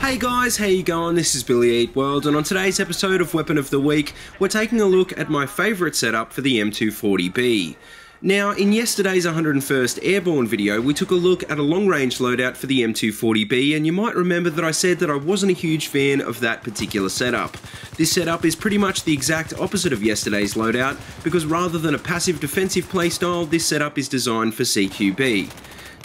Hey guys, how you going? This is BillyEatWorld, and on today's episode of Weapon of the Week, we're taking a look at my favourite setup for the M240B. Now, in yesterday's 101st Airborne video, we took a look at a long-range loadout for the M240B, and you might remember that I said that I wasn't a huge fan of that particular setup. This setup is pretty much the exact opposite of yesterday's loadout, because rather than a passive defensive playstyle, this setup is designed for CQB.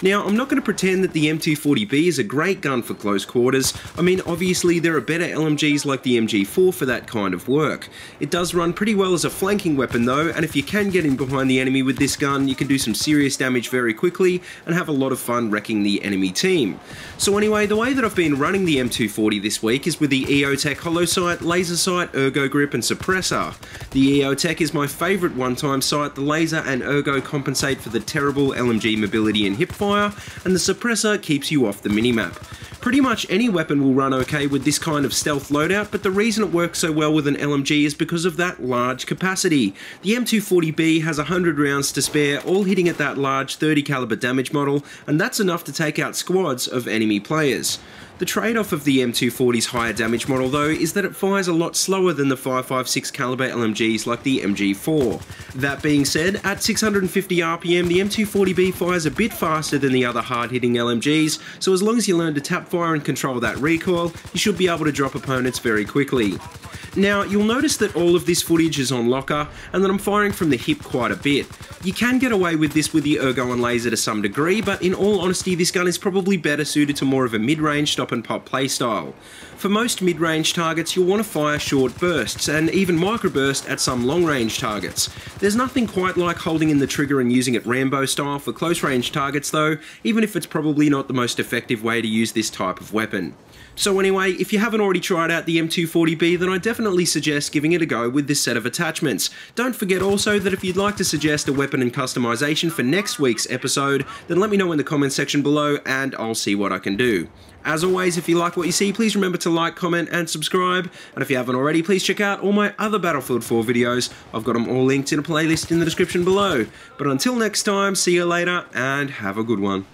Now, I'm not going to pretend that the M240B is a great gun for close quarters. I mean, obviously there are better LMGs like the MG4 for that kind of work. It does run pretty well as a flanking weapon though, and if you can get in behind the enemy with this gun, you can do some serious damage very quickly and have a lot of fun wrecking the enemy team. So anyway, the way that I've been running the M240 this week is with the EOTech hollow sight, laser sight, ergo grip and suppressor. The EOTech is my favourite one-time sight. The laser and ergo compensate for the terrible LMG mobility and hipfire, and the suppressor keeps you off the minimap. Pretty much any weapon will run okay with this kind of stealth loadout, but the reason it works so well with an LMG is because of that large capacity. The M240B has 100 rounds to spare, all hitting at that large 30 caliber damage model, and that's enough to take out squads of enemy players. The trade-off of the M240's higher damage model though is that it fires a lot slower than the 5.56 caliber LMGs like the MG4. That being said, at 650 RPM the M240B fires a bit faster than the other hard-hitting LMGs, so as long as you learn to tap fire and control that recoil, you should be able to drop opponents very quickly. Now, you'll notice that all of this footage is on locker, and that I'm firing from the hip quite a bit. You can get away with this with the ergo and laser to some degree, but in all honesty this gun is probably better suited to more of a mid-range stop and pop playstyle. For most mid-range targets you'll want to fire short bursts, and even microburst at some long-range targets. There's nothing quite like holding in the trigger and using it Rambo style for close-range targets though, even if it's probably not the most effective way to use this type of weapon. So anyway, if you haven't already tried out the M240B, then I definitely suggest giving it a go with this set of attachments. Don't forget also that if you'd like to suggest a weapon and customization for next week's episode, then let me know in the comments section below and I'll see what I can do. As always, if you like what you see, please remember to like, comment and subscribe, and if you haven't already, please check out all my other Battlefield 4 videos. I've got them all linked in a playlist in the description below. But until next time, see you later and have a good one.